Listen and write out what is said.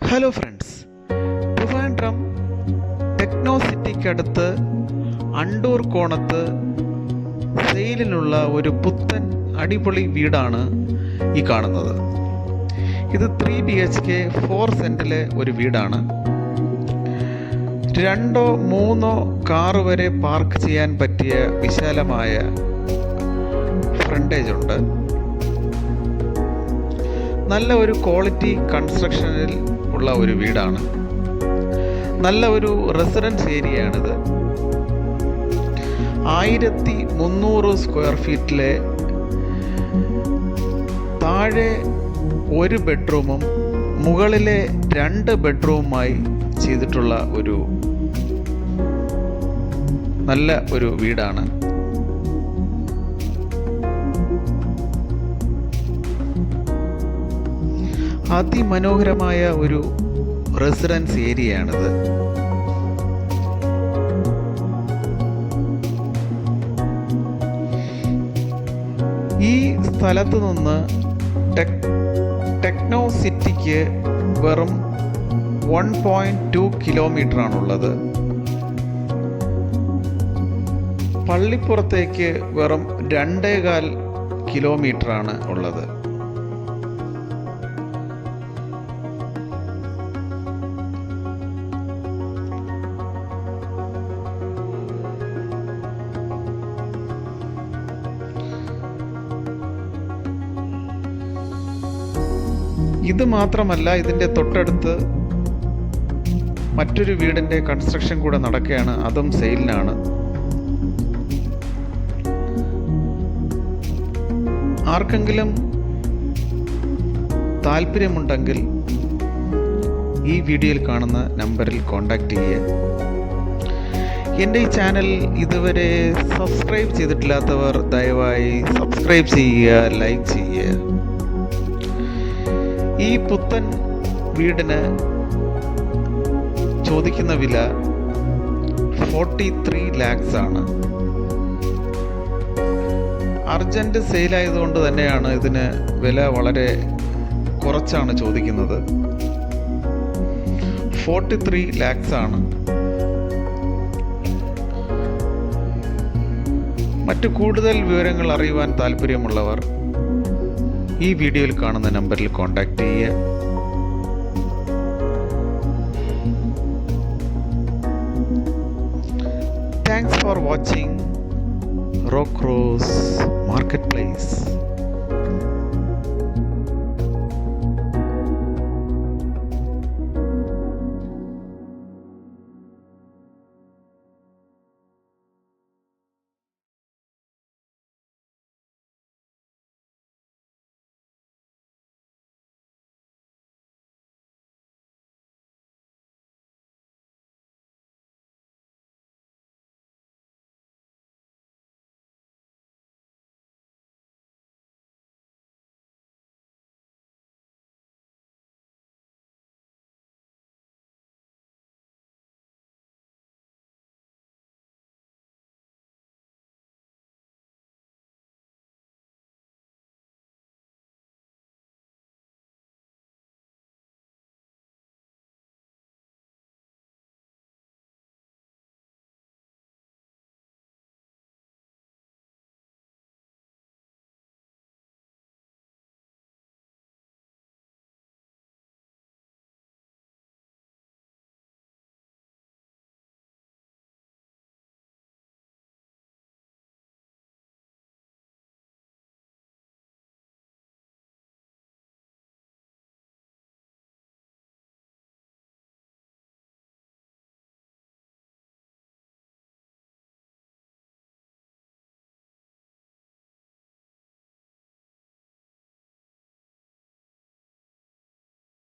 Hello friends, Trivandrum techno സിറ്റിക്കടുത്ത് അണ്ടൂർ കോണത്ത് സെയിലിനുള്ള ഒരു പുത്തൻ അടിപൊളി വീടാണ് ഈ കാണുന്നത്. ഇത് 3 BHK 4 സെൻറ്റിലെ ഒരു വീടാണ്. 2-3 കാറ് വരെ പാർക്ക് ചെയ്യാൻ പറ്റിയ വിശാലമായ ഫ്രണ്ടേജ് ഉണ്ട്. നല്ല ഒരു ക്വാളിറ്റി കൺസ്ട്രക്ഷനിൽ ഉള്ള ഒരു വീടാണ്. നല്ല ഒരു റെസിഡൻസ് ഏരിയയാണിത്. 1300 സ്ക്വയർ ഫീറ്റിലെ താഴെ 1 ബെഡ്റൂമും മുകളിലെ 2 ബെഡ്റൂമുമായി ചെയ്തിട്ടുള്ള ഒരു നല്ല ഒരു വീടാണ്. അതിമനോഹരമായ ഒരു റെസിഡൻസ് ഏരിയയാണിത്. ഈ സ്ഥലത്ത് നിന്ന് ടെക്നോ സിറ്റിക്ക് വെറും 1.2 കിലോമീറ്റർ ആണുള്ളത്. പള്ളിപ്പുറത്തേക്ക് വെറും 2.25 കിലോമീറ്റർ ആണ് ഉള്ളത്. ഇത് മാത്രമല്ല, ഇതിൻ്റെ തൊട്ടടുത്ത് മറ്റൊരു വീടിൻ്റെ കൺസ്ട്രക്ഷൻ കൂടെ നടക്കുകയാണ്. അതും സെയിലിനാണ്. ആർക്കെങ്കിലും താല്പര്യമുണ്ടെങ്കിൽ ഈ വീഡിയോയിൽ കാണുന്ന നമ്പറിൽ കോൺടാക്റ്റ് ചെയ്യുക. എൻ്റെ ഈ ചാനൽ ഇതുവരെ സബ്സ്ക്രൈബ് ചെയ്തിട്ടില്ലാത്തവർ ദയവായി സബ്സ്ക്രൈബ് ചെയ്യുക, ലൈക്ക് ചെയ്യുക. ഈ പുത്തൻ വീടിന് ചോദിക്കുന്ന വില 43 lakhs ആണ്. അർജന്റ് സെയിലായതുകൊണ്ട് തന്നെയാണ് ഇതിന് വില വളരെ കുറച്ചാണ് ചോദിക്കുന്നത്. 43 lakhs ആണ്. മറ്റു കൂടുതൽ വിവരങ്ങൾ അറിയുവാൻ താല്പര്യമുള്ളവർ ഈ വീഡിയോയിൽ കാണുന്ന നമ്പറിൽ കോൺടാക്റ്റ് ചെയ്യുക. Thanks for watching rock rose market place.